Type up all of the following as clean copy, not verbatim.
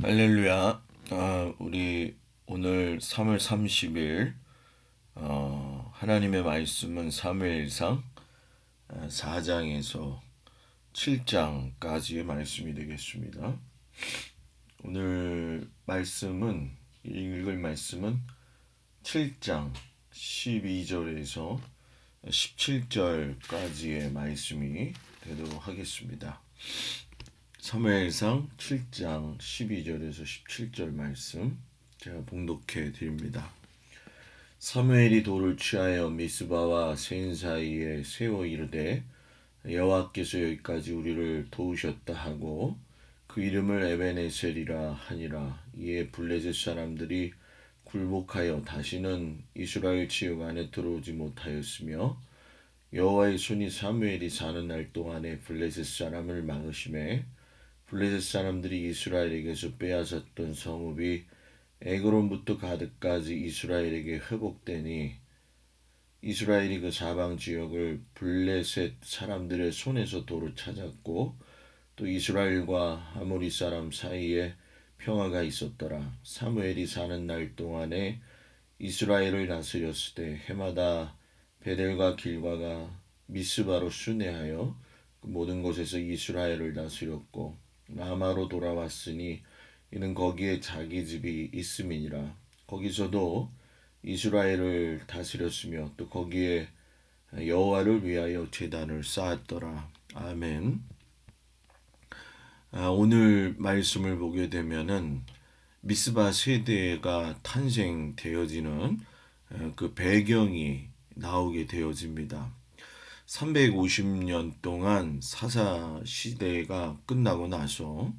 할렐루야. 우리 오늘 3월 30일 하나님의 말씀은 사무엘상 4장에서 7장까지의 말씀이 되겠습니다. 오늘 읽을 말씀은 7장 12절에서 17절까지의 말씀이 되도록 하겠습니다. 사무엘상 7장 12절에서 17절 말씀 제가 봉독해 드립니다. 사무엘이 돌을 취하여 미스바와 센 사이에 세워 이르되 여호와께서 여기까지 우리를 도우셨다 하고 그 이름을 에베네셀이라 하니라. 이에 블레셋 사람들이 굴복하여 다시는 이스라엘 지역 안에 들어오지 못하였으며 여호와의 손이 사무엘이 사는 날 동안에 블레셋 사람을 막으심에 블레셋 사람들이 이스라엘에게서 빼앗았던 성읍이 에그론부터 가드까지 이스라엘에게 회복되니 이스라엘이 그 사방 지역을 블레셋 사람들의 손에서 도로 찾았고 또 이스라엘과 아모리 사람 사이에 평화가 있었더라. 사무엘이 사는 날 동안에 이스라엘을 다스렸을 때 해마다 베델과 길과가 미스바로 순회하여 그 모든 곳에서 이스라엘을 다스렸고 라마로 돌아왔으니 이는 거기에 자기 집이 있음이니라. 거기서도 이스라엘을 다스렸으며 또 거기에 여호와를 위하여 제단을 쌓았더라. 아멘. 오늘 말씀을 보게 되면은 미스바 세대가 탄생되어지는 그 배경이 나오게 되어집니다. 350년 동안 사사 시대가 끝나고 나서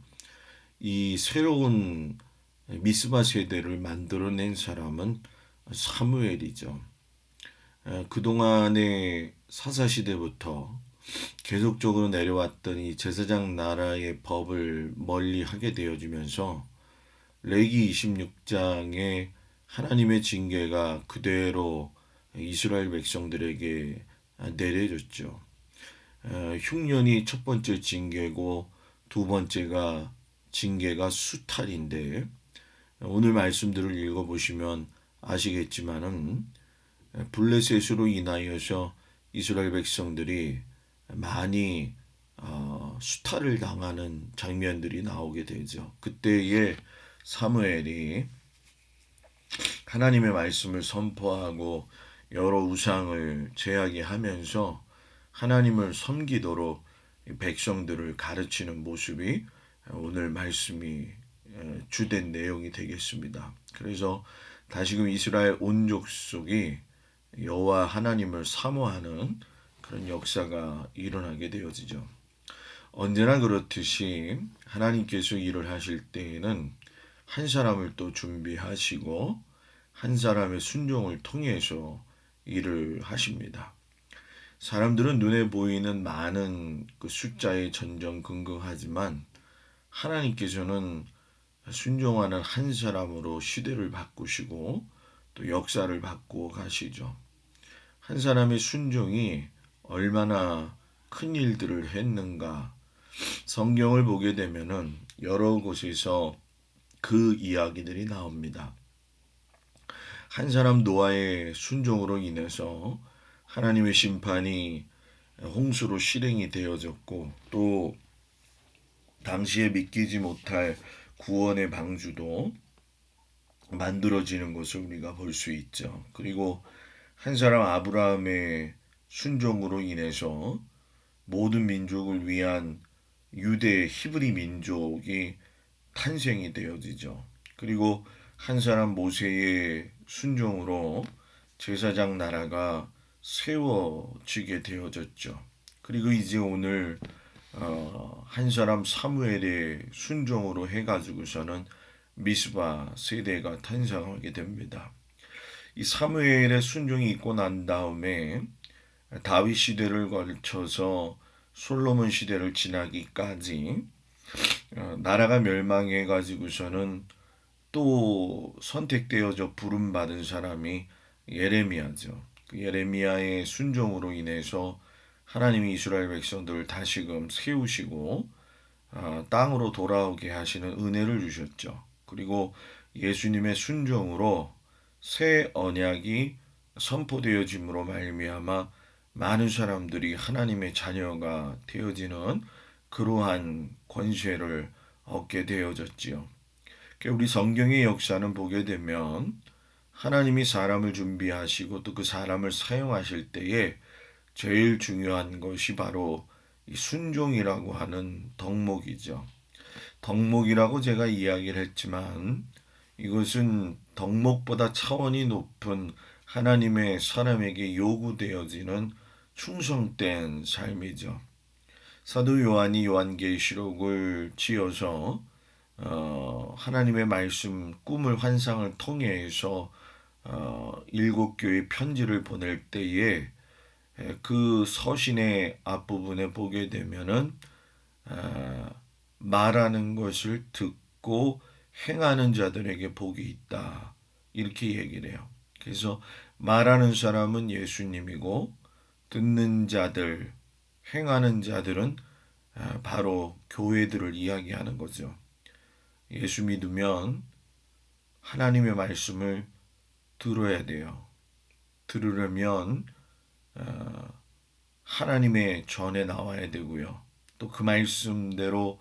이 새로운 미스바 세대를 만들어낸 사람은 사무엘이죠. 그동안의 사사 시대부터 계속적으로 내려왔던 이 제사장 나라의 법을 멀리하게 되어지면서 레기 26장에 하나님의 징계가 그대로 이스라엘 백성들에게 내려졌죠. 흉년이 첫 번째 징계고 두 번째가 징계가 수탈인데 오늘 말씀들을 읽어보시면 아시겠지만은 블레셋으로 인하여서 이스라엘 백성들이 많이 수탈을 당하는 장면들이 나오게 되죠. 그때에 사무엘이 하나님의 말씀을 선포하고 여러 우상을 제하게 하면서 하나님을 섬기도록 백성들을 가르치는 모습이 오늘 말씀이 주된 내용이 되겠습니다. 그래서 다시금 이스라엘 온 족속이 여호와 하나님을 사모하는 그런 역사가 일어나게 되어지죠. 언제나 그렇듯이 하나님께서 일을 하실 때에는 한 사람을 또 준비하시고 한 사람의 순종을 통해서 일을 하십니다. 사람들은 눈에 보이는 많은 그 숫자에 전전긍긍하지만 하나님께서는 순종하는 한 사람으로 시대를 바꾸시고 또 역사를 바꾸어 가시죠. 한 사람의 순종이 얼마나 큰 일들을 했는가. 성경을 보게 되면은 여러 곳에서 그 이야기들이 나옵니다. 한 사람 노아의 순종으로 인해서 하나님의 심판이 홍수로 실행이 되어졌고 또 당시에 믿기지 못할 구원의 방주도 만들어지는 것을 우리가 볼 수 있죠. 그리고 한 사람 아브라함의 순종으로 인해서 모든 민족을 위한 유대 히브리 민족이 탄생이 되어지죠. 그리고 한 사람 모세의 순종으로 제사장 나라가 세워지게 되어졌죠. 그리고 이제 오늘 한 사람 사무엘의 순종으로 해가지고서는 미스바 세대가 탄생하게 됩니다. 이 사무엘의 순종이 있고 난 다음에 다윗 시대를 걸쳐서 솔로몬 시대를 지나기까지 나라가 멸망해 가지고서는 또 선택되어져 부름받은 사람이 예레미야죠. 그 예레미야의 순종으로 인해서 하나님이 이스라엘 백성들을 다시금 세우시고 땅으로 돌아오게 하시는 은혜를 주셨죠. 그리고 예수님의 순종으로 새 언약이 선포되어짐으로 말미암아 많은 사람들이 하나님의 자녀가 되어지는 그러한 권세를 얻게 되어졌지요. 우리 성경의 역사는 보게 되면 하나님이 사람을 준비하시고 또 그 사람을 사용하실 때에 제일 중요한 것이 바로 이 순종이라고 하는 덕목이죠. 덕목이라고 제가 이야기를 했지만 이것은 덕목보다 차원이 높은 하나님의 사람에게 요구되어지는 충성된 삶이죠. 사도 요한이 요한계시록을 지어서 하나님의 말씀, 꿈을 환상을 통해서 일곱 교회 편지를 보낼 때에 그 서신의 앞부분에 보게 되면은 말하는 것을 듣고 행하는 자들에게 복이 있다. 이렇게 얘기를 해요. 그래서 말하는 사람은 예수님이고 듣는 자들, 행하는 자들은 바로 교회들을 이야기하는 거죠. 예수 믿으면 하나님의 말씀을 들어야 돼요. 들으려면 하나님의 전에 나와야 되고요. 또 그 말씀대로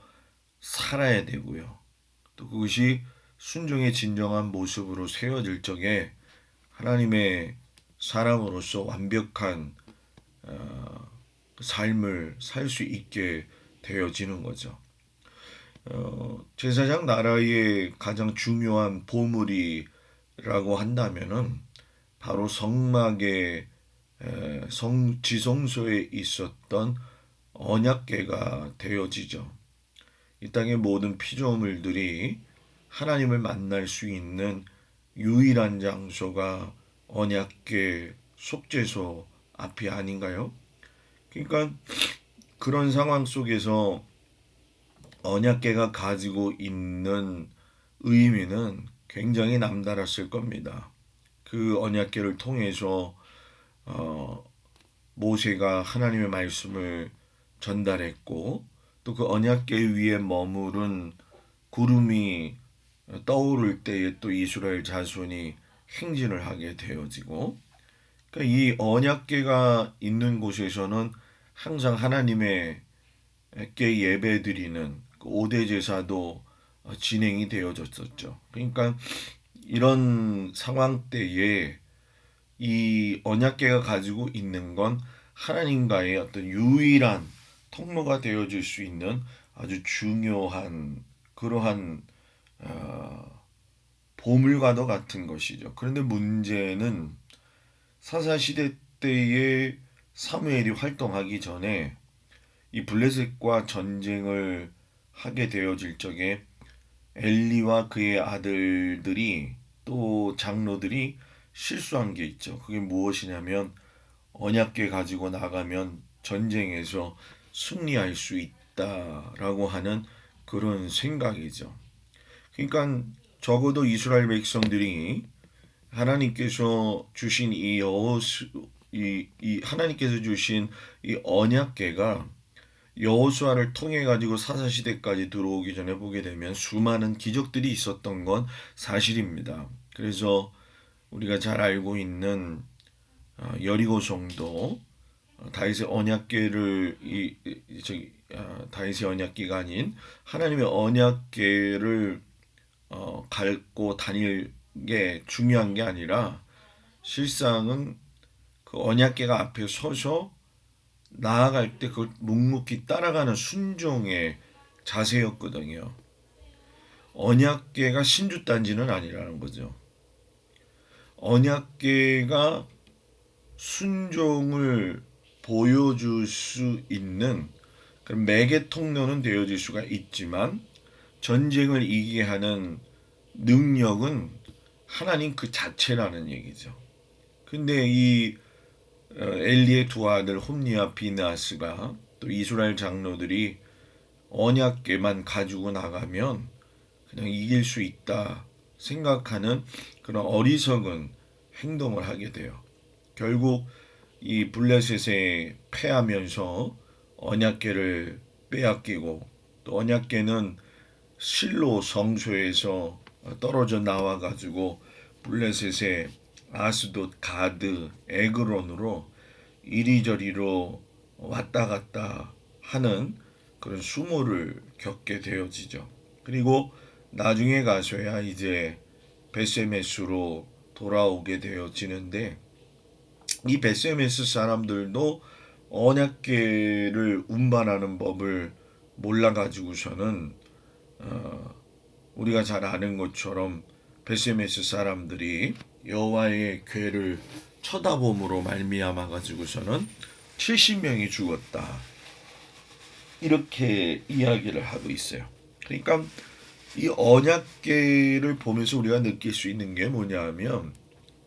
살아야 되고요. 또 그것이 순종의 진정한 모습으로 세워질 적에 하나님의 사람으로서 완벽한 삶을 살 수 있게 되어지는 거죠. 제사장 나라의 가장 중요한 보물이라고 한다면은 바로 성막의 지성소에 있었던 언약궤가 되어지죠. 이 땅의 모든 피조물들이 하나님을 만날 수 있는 유일한 장소가 언약궤 속죄소 앞이 아닌가요? 그러니까 그런 상황 속에서 언약궤가 가지고 있는 의미는 굉장히 남달랐을 겁니다. 그 언약궤를 통해서 모세가 하나님의 말씀을 전달했고 또 그 언약궤 위에 머무른 구름이 떠오를 때에 또 이스라엘 자손이 행진을 하게 되어지고 그러니까 이 언약궤가 있는 곳에서는 항상 하나님의 께 예배드리는 그 5대 제사도 진행이 되어졌었죠. 그러니까 이런 상황 때에 이 언약궤가 가지고 있는 건 하나님과의 어떤 유일한 통로가 되어줄 수 있는 아주 중요한 그러한 보물과도 같은 것이죠. 그런데 문제는 사사시대 때에 사무엘이 활동하기 전에 이 블레셋과 전쟁을 하게 되어질 적에 엘리와 그의 아들들이 또 장로들이 실수한 게 있죠. 그게 무엇이냐면 언약궤 가지고 나가면 전쟁에서 승리할 수 있다라고 하는 그런 생각이죠. 그러니까 적어도 이스라엘 백성들이 하나님께서 주신 하나님께서 주신 이 언약궤가 여호수아를 통해 가지고 사사 시대까지 들어오기 전에 보게 되면 수많은 기적들이 있었던 건 사실입니다. 그래서 우리가 잘 알고 있는 여리고성도 다윗의 언약궤를 다윗의 언약궤가 아닌 하나님의 언약궤를 갖고 다닐 게 중요한 게 아니라 실상은 그 언약궤가 앞에 서서 나아갈 때 그걸 묵묵히 따라가는 순종의 자세였거든요. 언약궤가 신주단지는 아니라는 거죠. 언약궤가 순종을 보여줄 수 있는 그런 매개 통로는 되어질 수가 있지만 전쟁을 이기게 하는 능력은 하나님 그 자체라는 얘기죠. 근데 이 엘리의 두 아들 홈니와 비느하스가 또 이스라엘 장로들이 언약궤만 가지고 나가면 그냥 이길 수 있다 생각하는 그런 어리석은 행동을 하게 돼요. 결국 이 블레셋에 패하면서 언약궤를 빼앗기고 또 언약궤는 실로 성소에서 떨어져 나와 가지고 블레셋의 아스돗, 가드, 에그론으로 이리저리로 왔다 갔다 하는 그런 수모를 겪게 되어지죠. 그리고 나중에 가서야 이제 베세메스로 돌아오게 되어지는데, 이 베세메스 사람들도 언약궤를 운반하는 법을 몰라가지고서는 우리가 잘 아는 것처럼 베세메스 사람들이 여호와의 궤를 쳐다봄으로 말미암아 가지고서는 70명이 죽었다, 이렇게 이야기를 하고 있어요. 그러니까 이 언약궤를 보면서 우리가 느낄 수 있는 게 뭐냐면,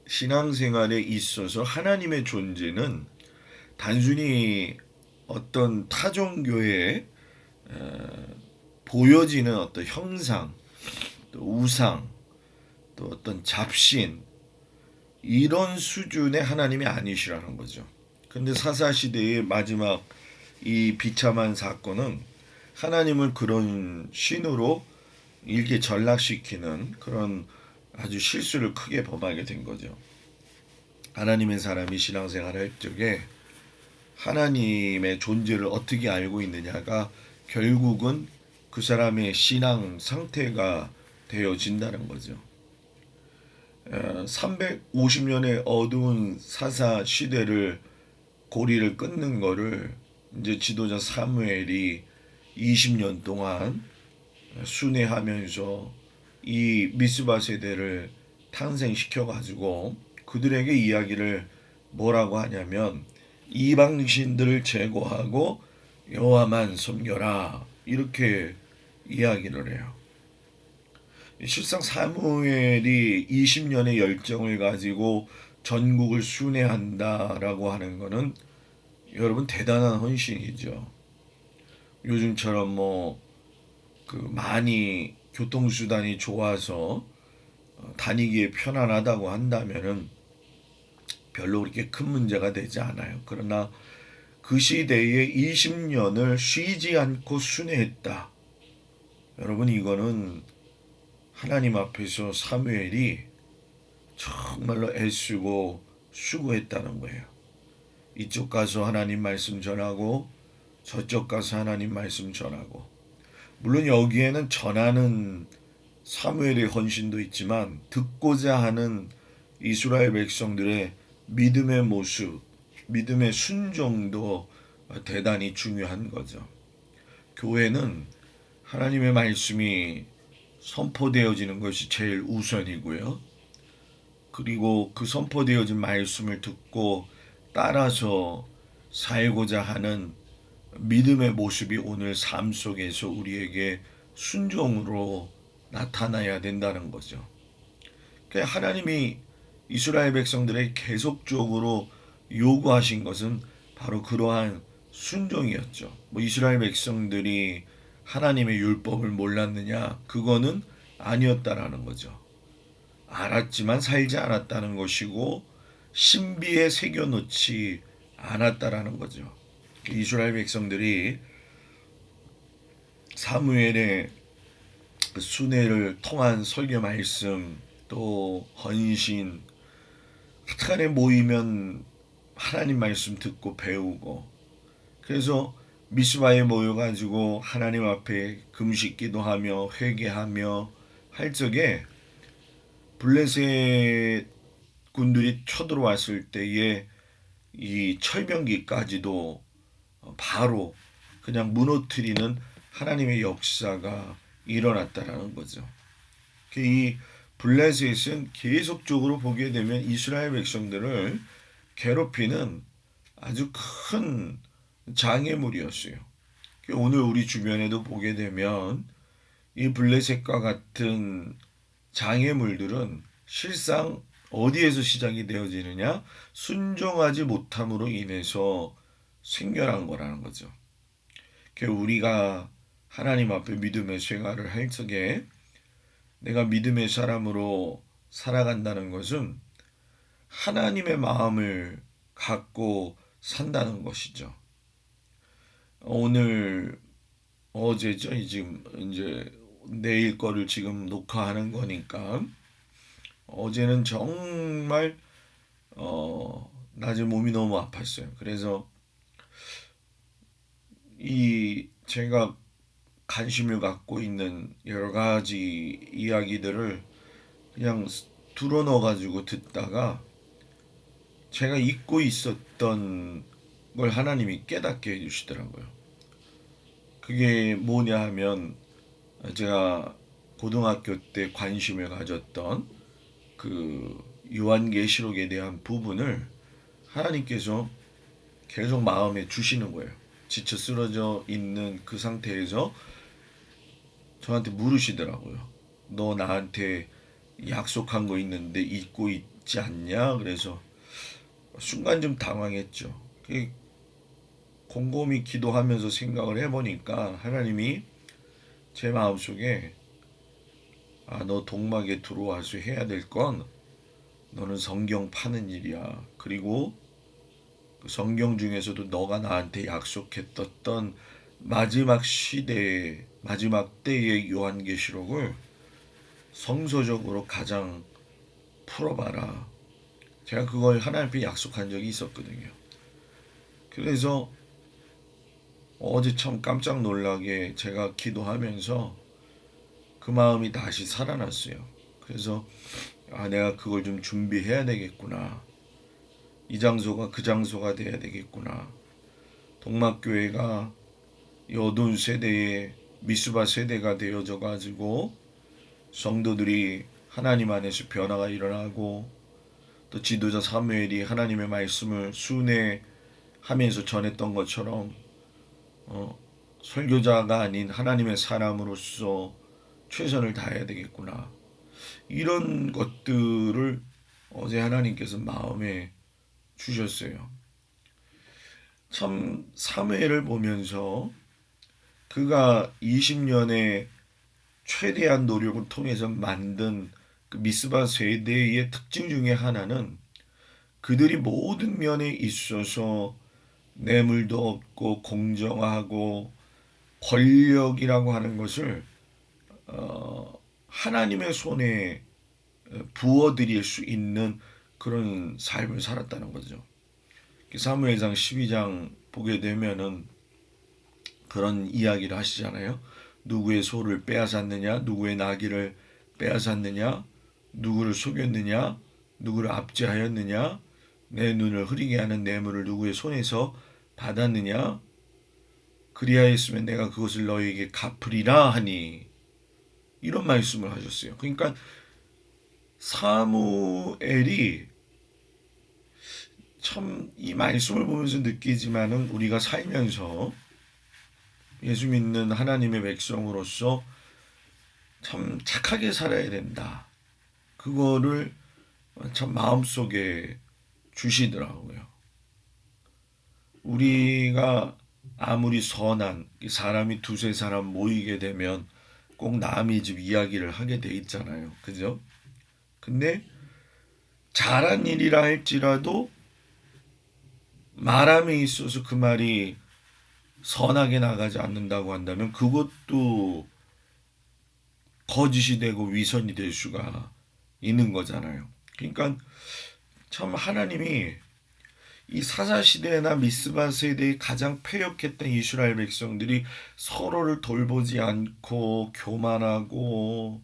신앙생활에 있어서 하나님의 존재는 단순히 어떤 타종교에 보여지는 어떤 형상, 또 우상, 또 어떤 잡신, 이런 수준의 하나님이 아니시라는 거죠. 근데 사사시대의 마지막 이 비참한 사건은 하나님을 그런 신으로 일개 전락시키는 그런 아주 실수를 크게 범하게 된 거죠. 하나님의 사람이 신앙생활을 할 적에 하나님의 존재를 어떻게 알고 있느냐가 결국은 그 사람의 신앙 상태가 되어진다는 거죠. 350년의 어두운 사사 시대를 고리를 끊는 거를 이제 지도자 사무엘이 20년 동안 순회하면서 이 미스바 세대를 탄생시켜 가지고 그들에게 이야기를 뭐라고 하냐면, 이방신들을 제거하고 여호와만 섬겨라, 이렇게 이야기를 해요. 실상 사무엘이 20년의 열정을 가지고 전국을 순회한다라고 하는 것은 여러분 대단한 헌신이죠. 요즘처럼 많이 교통수단이 좋아서 다니기에 편안하다고 한다면은 별로 그렇게 큰 문제가 되지 않아요. 그러나 그 시대에 20년을 쉬지 않고 순회했다. 여러분, 이거는 하나님 앞에서 사무엘이 정말로 애쓰고 수고했다는 거예요. 이쪽 가서 하나님 말씀 전하고 저쪽 가서 하나님 말씀 전하고, 물론 여기에는 전하는 사무엘의 헌신도 있지만 듣고자 하는 이스라엘 백성들의 믿음의 모습, 믿음의 순종도 대단히 중요한 거죠. 교회는 하나님의 말씀이 선포되어지는 것이 제일 우선이고요. 그리고 그 선포되어진 말씀을 듣고 따라서 살고자 하는 믿음의 모습이 오늘 삶 속에서 우리에게 순종으로 나타나야 된다는 거죠. 하나님이 이스라엘 백성들에게 계속적으로 요구하신 것은 바로 그러한 순종이었죠. 이스라엘 백성들이 하나님의 율법을 몰랐느냐? 그거는 아니었다라는 거죠. 알았지만 살지 않았다는 것이고 신비에 새겨놓지 않았다라는 거죠. 이스라엘 백성들이 사무엘의 그 순회를 통한 설교 말씀, 또 헌신, 하여튼간에 모이면 하나님 말씀 듣고 배우고, 그래서 미스바에 모여가지고 하나님 앞에 금식 기도하며 회개하며 할 적에 블레셋 군들이 쳐들어왔을 때에 이 철병기까지도 바로 그냥 무너뜨리는 하나님의 역사가 일어났다라는 거죠. 이 블레셋은 계속적으로 보게 되면 이스라엘 백성들을 괴롭히는 아주 큰 장애물이었어요. 오늘 우리 주변에도 보게 되면 이 블레셋과 같은 장애물들은 실상 어디에서 시작이 되어지느냐? 순종하지 못함으로 인해서 생겨난 거라는 거죠. 우리가 하나님 앞에 믿음의 생활을 할 적에 내가 믿음의 사람으로 살아간다는 것은 하나님의 마음을 갖고 산다는 것이죠. 오늘 어제죠. 지금 이제 내일 거를 지금 녹화하는 거니까 어제는 정말 낮에 몸이 너무 아팠어요. 그래서 이 제가 관심을 갖고 있는 여러 가지 이야기들을 그냥 들어넣어 가지고 듣다가 제가 잊고 있었던 걸 하나님이 깨닫게 해주시더라고요. 그게 뭐냐 하면 제가 고등학교 때 관심을 가졌던 그 요한계시록에 대한 부분을 하나님께서 계속 마음에 주시는 거예요. 지쳐 쓰러져 있는 그 상태에서 저한테 물으시더라고요. 너 나한테 약속한 거 있는데 잊고 있지 않냐? 그래서 순간 좀 당황했죠. 곰곰이 기도하면서 생각을 해보니까 하나님이 제 마음속에 너 동막에 들어와서 해야 될 건 너는 성경 파는 일이야. 그리고 그 성경 중에서도 너가 나한테 약속했던 마지막 시대의 마지막 때의 요한계시록을 성서적으로 가장 풀어봐라. 제가 그걸 하나님 앞에 약속한 적이 있었거든요. 그래서 어제 참 깜짝 놀라게 제가 기도하면서 그 마음이 다시 살아났어요. 그래서 내가 그걸 좀 준비해야 되겠구나. 이 장소가 그 장소가 돼야 되겠구나. 동막교회가 여돈 세대의 미스바 세대가 되어져 가지고 성도들이 하나님 안에서 변화가 일어나고 또 지도자 사무엘이 하나님의 말씀을 순회하면서 전했던 것처럼 설교자가 아닌 하나님의 사람으로서 최선을 다해야 되겠구나. 이런 것들을 어제 하나님께서 마음에 주셨어요. 참 사무엘을 보면서 그가 20년의 최대한 노력을 통해서 만든 그 미스바 세대의 특징 중에 하나는 그들이 모든 면에 있어서 뇌물도 없고 공정하고 권력이라고 하는 것을 하나님의 손에 부어드릴 수 있는 그런 삶을 살았다는 거죠. 사무엘상 12장 보게 되면은 그런 이야기를 하시잖아요. 누구의 소를 빼앗았느냐, 누구의 나귀를 빼앗았느냐, 누구를 속였느냐, 누구를 압제하였느냐, 내 눈을 흐리게 하는 뇌물을 누구의 손에서 받았느냐, 그리하였으면 내가 그것을 너희에게 갚으리라 하니, 이런 말씀을 하셨어요. 그러니까 사무엘이 참 이 말씀을 보면서 느끼지만은 우리가 살면서 예수 믿는 하나님의 백성으로서 참 착하게 살아야 된다. 그거를 참 마음속에 주시더라고요. 우리가 아무리 선한 사람이 두세 사람 모이게 되면 꼭 남의 집 이야기를 하게 돼 있잖아요. 그죠? 근데 잘한 일이라 할지라도 말함에 있어서 그 말이 선하게 나가지 않는다고 한다면 그것도 거짓이 되고 위선이 될 수가 있는 거잖아요. 그러니까 참 하나님이 이 사사시대나 미스바 세대의 가장 패역했던 이스라엘 백성들이 서로를 돌보지 않고 교만하고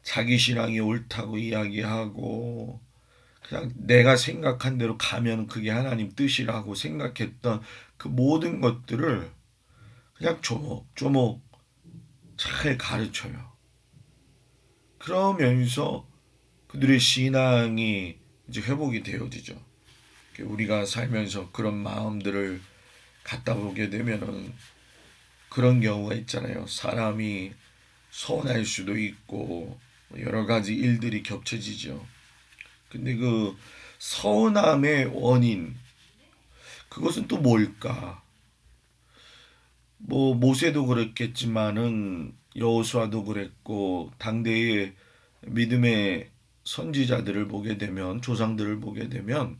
자기 신앙이 옳다고 이야기하고 그냥 내가 생각한 대로 가면 그게 하나님 뜻이라고 생각했던 그 모든 것들을 그냥 조목조목 잘 가르쳐요. 그러면서 그들의 신앙이 이제 회복이 되어지죠. 우리가 살면서 그런 마음들을 갖다 보게 되면은 그런 경우가 있잖아요. 사람이 서운할 수도 있고 여러 가지 일들이 겹쳐지죠. 근데 그 서운함의 원인 그것은 또 뭘까? 뭐 모세도 그랬겠지만은 여호수아도 그랬고 당대의 믿음의 선지자들을 보게 되면 조상들을 보게 되면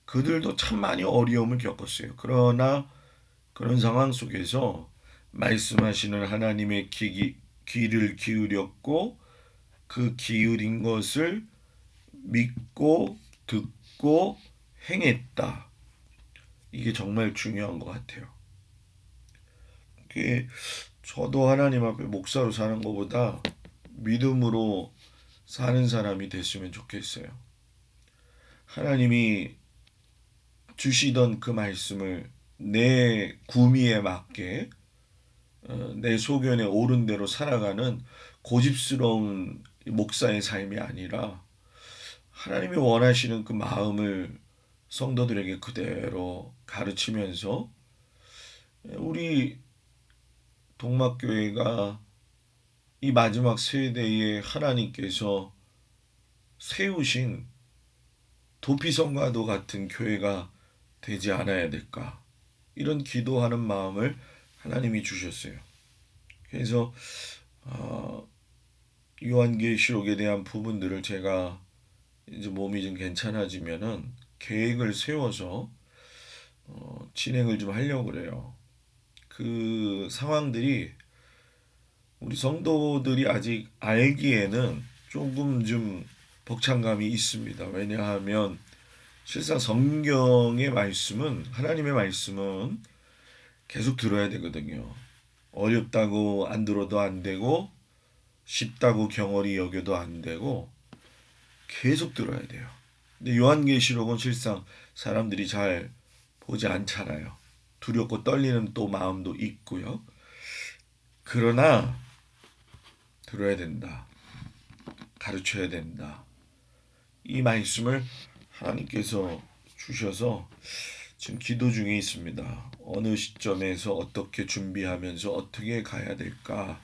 그들도 참 많이 어려움을 겪었어요. 그러나 그런 상황 속에서 말씀하시는 하나님의 귀를 기울였고 그 기울인 것을 믿고 듣고 행했다. 이게 정말 중요한 것 같아요. 그게 저도 하나님 앞에 목사로 사는 것보다 믿음으로 사는 사람이 됐으면 좋겠어요. 하나님이 주시던 그 말씀을 내 구미에 맞게 내 소견에 옳은 대로 살아가는 고집스러운 목사의 삶이 아니라 하나님이 원하시는 그 마음을 성도들에게 그대로 가르치면서 우리 동막교회가 이 마지막 세대에 하나님께서 세우신 도피성과도 같은 교회가 되지 않아야 될까? 이런 기도하는 마음을 하나님이 주셨어요. 그래서 요한계시록에 대한 부분들을 제가 이제 몸이 좀 괜찮아지면은 계획을 세워서 진행을 좀 하려고 그래요. 그 상황들이 우리 성도들이 아직 알기에는 조금 좀 벅찬감이 있습니다. 왜냐하면 실상 성경의 말씀은 하나님의 말씀은 계속 들어야 되거든요. 어렵다고 안 들어도 안 되고 쉽다고 경홀히 여겨도 안 되고 계속 들어야 돼요. 근데 요한계시록은 실상 사람들이 잘 보지 않잖아요. 두렵고 떨리는 또 마음도 있고요. 그러나 들어야 된다. 가르쳐야 된다. 이 말씀을 하나님께서 주셔서 지금 기도 중에 있습니다. 어느 시점에서 어떻게 준비하면서 어떻게 가야 될까?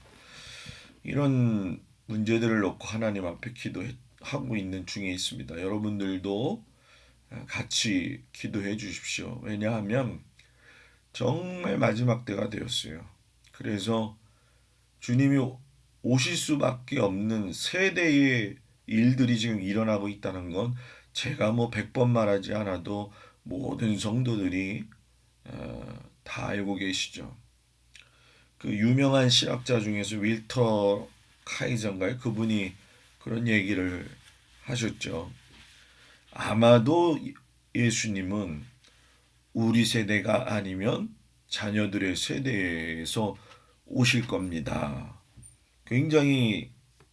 이런 문제들을 놓고 하나님 앞에 기도하고 있는 중에 있습니다. 여러분들도 같이 기도해 주십시오. 왜냐하면 정말 마지막 때가 되었어요. 그래서 주님이 오실 수밖에 없는 세대의 일들이 지금 일어나고 있다는 건 제가 뭐 100번 말하지 않아도 모든 성도들이 다 알고 계시죠. 그 유명한 신학자 중에서 윌터 카이저인가요? 그분이 그런 얘기를 하셨죠. 아마도 예수님은 우리 세대가 아니면 자녀들의 세대에서 오실 겁니다. 굉장히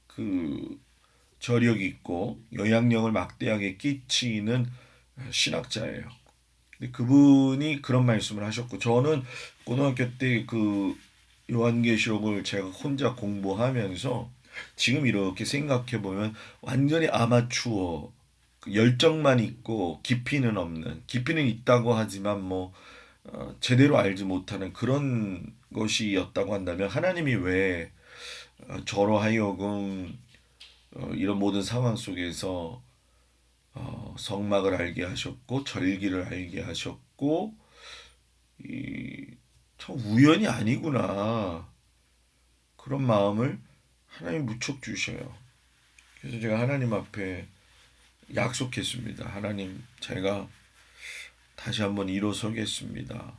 그 저력 있고 영향력을 막대하게 끼치는 신학자예요. 근데 그분이 그런 말씀을 하셨고 저는 고등학교 때 그 요한계시록을 제가 혼자 공부하면서 지금 이렇게 생각해 보면 완전히 아마추어 그 열정만 있고 깊이는 없는 깊이는 있다고 하지만 뭐 제대로 알지 못하는 그런 것이었다고 한다면 하나님이 왜 저로 하여금 이런 모든 상황 속에서 성막을 알게 하셨고 절기를 알게 하셨고 참 우연이 아니구나 그런 마음을 하나님 무척 주셔요. 그래서 제가 하나님 앞에 약속했습니다. 하나님 제가 다시 한번 일어서겠습니다.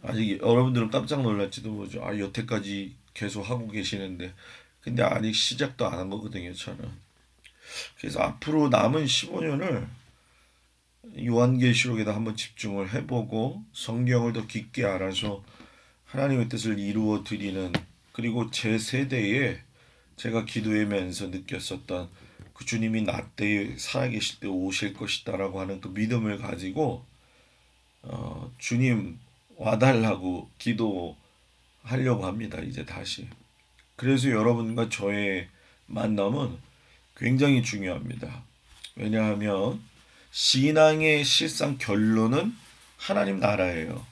아직 여러분들은 깜짝 놀랄지도 모르죠. 여태까지 계속 하고 계시는데 근데 아직 시작도 안 한 거거든요. 저는. 그래서 앞으로 남은 15년을 요한계시록에다 한번 집중을 해보고 성경을 더 깊게 알아서 하나님의 뜻을 이루어 드리는 그리고 제 세대에 제가 기도하면서 느꼈었던 그 주님이 나 때에 살아계실 때 오실 것이다라고 하는 그 믿음을 가지고 주님 와달라고 기도하려고 합니다. 이제 다시. 그래서 여러분과 저의 만남은 굉장히 중요합니다. 왜냐하면 신앙의 실상 결론은 하나님 나라예요.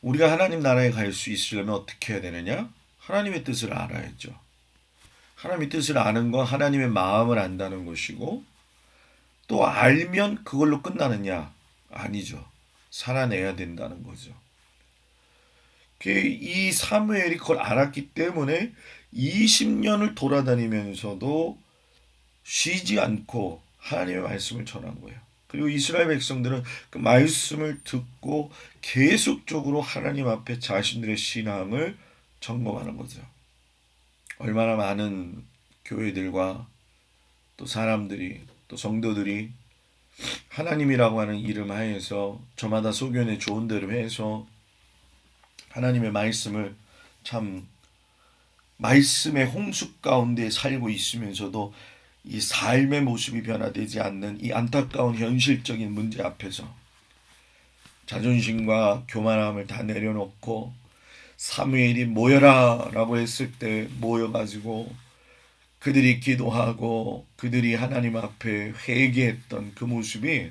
우리가 하나님 나라에 갈 수 있으려면 어떻게 해야 되느냐? 하나님의 뜻을 알아야죠. 하나님의 뜻을 아는 건 하나님의 마음을 안다는 것이고 또 알면 그걸로 끝나느냐? 아니죠. 살아내야 된다는 거죠. 이 사무엘이 그걸 알았기 때문에 20년을 돌아다니면서도 쉬지 않고 하나님의 말씀을 전한 거예요. 그리고 이스라엘 백성들은 그 말씀을 듣고 계속적으로 하나님 앞에 자신들의 신앙을 점검하는 거죠. 얼마나 많은 교회들과 또 사람들이 또 성도들이 하나님이라고 하는 이름 하에서 저마다 소견에 좋은 대로 해서 하나님의 말씀을 참 말씀의 홍수 가운데 살고 있으면서도 이 삶의 모습이 변화되지 않는 이 안타까운 현실적인 문제 앞에서 자존심과 교만함을 다 내려놓고 사무엘이 모여라 라고 했을 때 모여가지고 그들이 기도하고 그들이 하나님 앞에 회개했던 그 모습이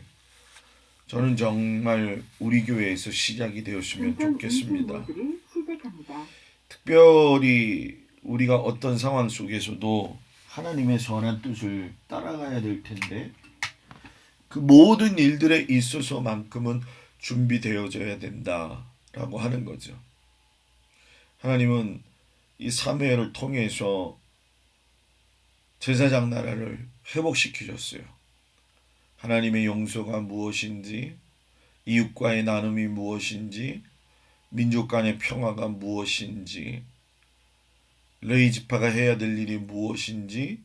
저는 정말 우리 교회에서 시작이 되었으면 좋겠습니다. 특별히 우리가 어떤 상황 속에서도 하나님의 선한 뜻을 따라가야 될 텐데 그 모든 일들에 있어서만큼은 준비되어져야 된다라고 하는 거죠. 하나님은 이 사무엘을 통해서 제사장 나라를 회복시키셨어요. 하나님의 용서가 무엇인지, 이웃과의 나눔이 무엇인지, 민족 간의 평화가 무엇인지, 레위 지파가 해야 될 일이 무엇인지,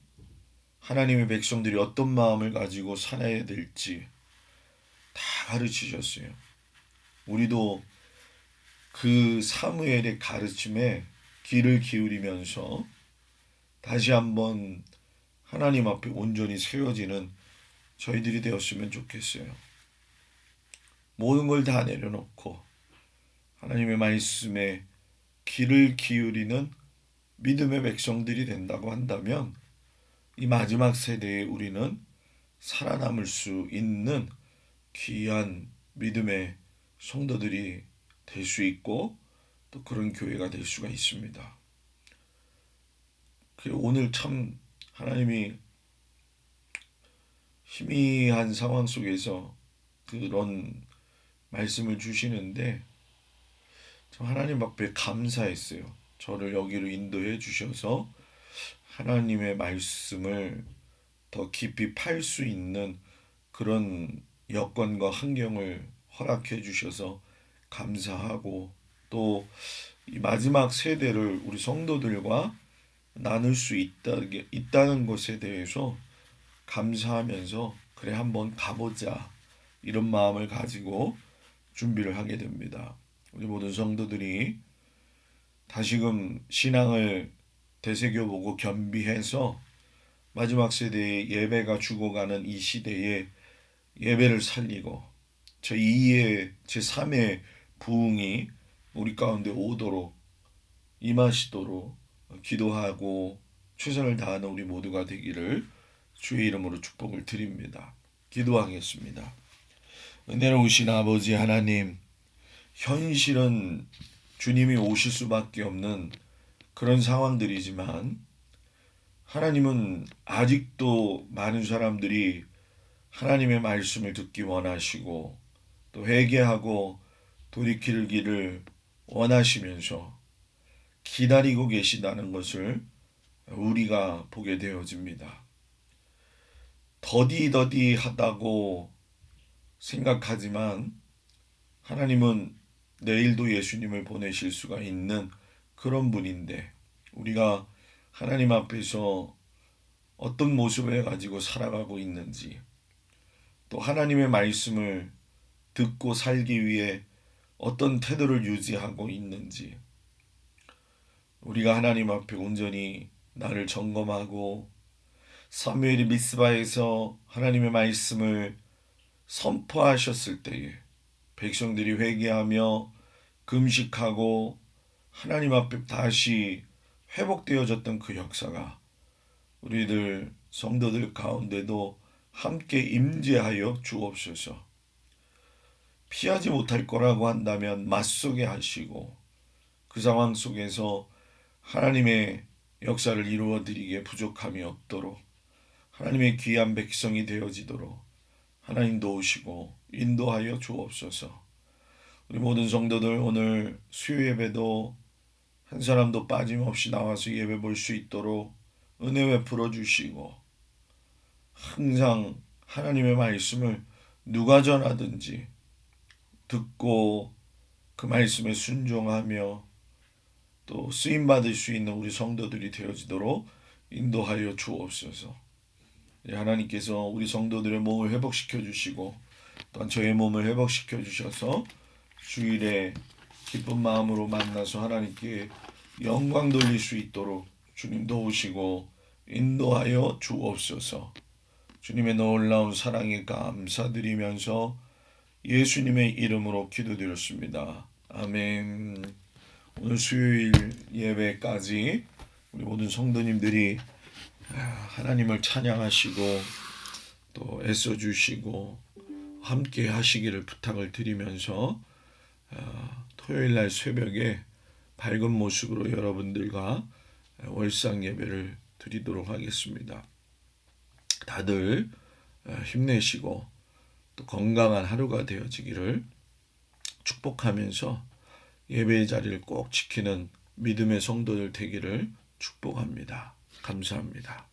하나님의 백성들이 어떤 마음을 가지고 살아야 될지 다 가르치셨어요. 우리도 그 사무엘의 가르침에 귀를 기울이면서 다시 한번 하나님 앞에 온전히 세워지는 저희들이 되었으면 좋겠어요. 모든 걸 다 내려놓고 하나님의 말씀에 귀를 기울이는 믿음의 백성들이 된다고 한다면 이 마지막 세대에 우리는 살아남을 수 있는 귀한 믿음의 성도들이 될 수 있고 또 그런 교회가 될 수가 있습니다. 그리고 오늘 참 하나님이 희미한 상황 속에서 그런 말씀을 주시는데 참 하나님 앞에 감사했어요. 저를 여기로 인도해 주셔서 하나님의 말씀을 더 깊이 팔 수 있는 그런 여건과 환경을 허락해 주셔서 감사하고 또 이 마지막 세대를 우리 성도들과 나눌 수 있다는 것에 대해서 감사하면서 그래 한번 가보자 이런 마음을 가지고 준비를 하게 됩니다. 우리 모든 성도들이 다시금 신앙을 되새겨보고 겸비해서 마지막 세대의 예배가 죽어가는 이 시대에 예배를 살리고 제2의 제3의 부흥이 우리 가운데 오도록 임하시도록 기도하고 최선을 다하는 우리 모두가 되기를 주의 이름으로 축복을 드립니다. 기도하겠습니다. 은혜로우신 아버지 하나님, 현실은 주님이 오실 수밖에 없는 그런 상황들이지만 하나님은 아직도 많은 사람들이 하나님의 말씀을 듣기 원하시고 또 회개하고 돌이키기를 원하시면서 기다리고 계시다는 것을 우리가 보게 되어집니다. 더디더디하다고 생각하지만 하나님은 내일도 예수님을 보내실 수가 있는 그런 분인데 우리가 하나님 앞에서 어떤 모습을 가지고 살아가고 있는지 또 하나님의 말씀을 듣고 살기 위해 어떤 태도를 유지하고 있는지 우리가 하나님 앞에 온전히 나를 점검하고 사무엘이 미스바에서 하나님의 말씀을 선포하셨을 때에 백성들이 회개하며 금식하고 하나님 앞에 다시 회복되어졌던 그 역사가 우리들 성도들 가운데도 함께 임재하여 주옵소서. 피하지 못할 거라고 한다면 맞서게 하시고 그 상황 속에서 하나님의 역사를 이루어드리기에 부족함이 없도록 하나님의 귀한 백성이 되어지도록 하나님 도우시고 인도하여 주옵소서. 우리 모든 성도들 오늘 수요 예배도 한 사람도 빠짐없이 나와서 예배 볼 수 있도록 은혜 베풀어 주시고 항상 하나님의 말씀을 누가 전하든지 듣고 그 말씀에 순종하며 또 쓰임 받을 수 있는 우리 성도들이 되어지도록 인도하여 주옵소서. 하나님께서 우리 성도들의 몸을 회복시켜 주시고 또한 저의 몸을 회복시켜 주셔서 주일에 기쁜 마음으로 만나서 하나님께 영광 돌릴 수 있도록 주님 도우시고 인도하여 주옵소서. 주님의 놀라운 사랑에 감사드리면서 예수님의 이름으로 기도드렸습니다. 아멘. 오늘 수요일 예배까지 우리 모든 성도님들이 하나님을 찬양하시고 또 애써주시고 함께 하시기를 부탁을 드리면서 토요일날 새벽에 밝은 모습으로 여러분들과 월상 예배를 드리도록 하겠습니다. 다들 힘내시고 또 건강한 하루가 되어지기를 축복하면서 예배의 자리를 꼭 지키는 믿음의 성도들 되기를 축복합니다. 감사합니다.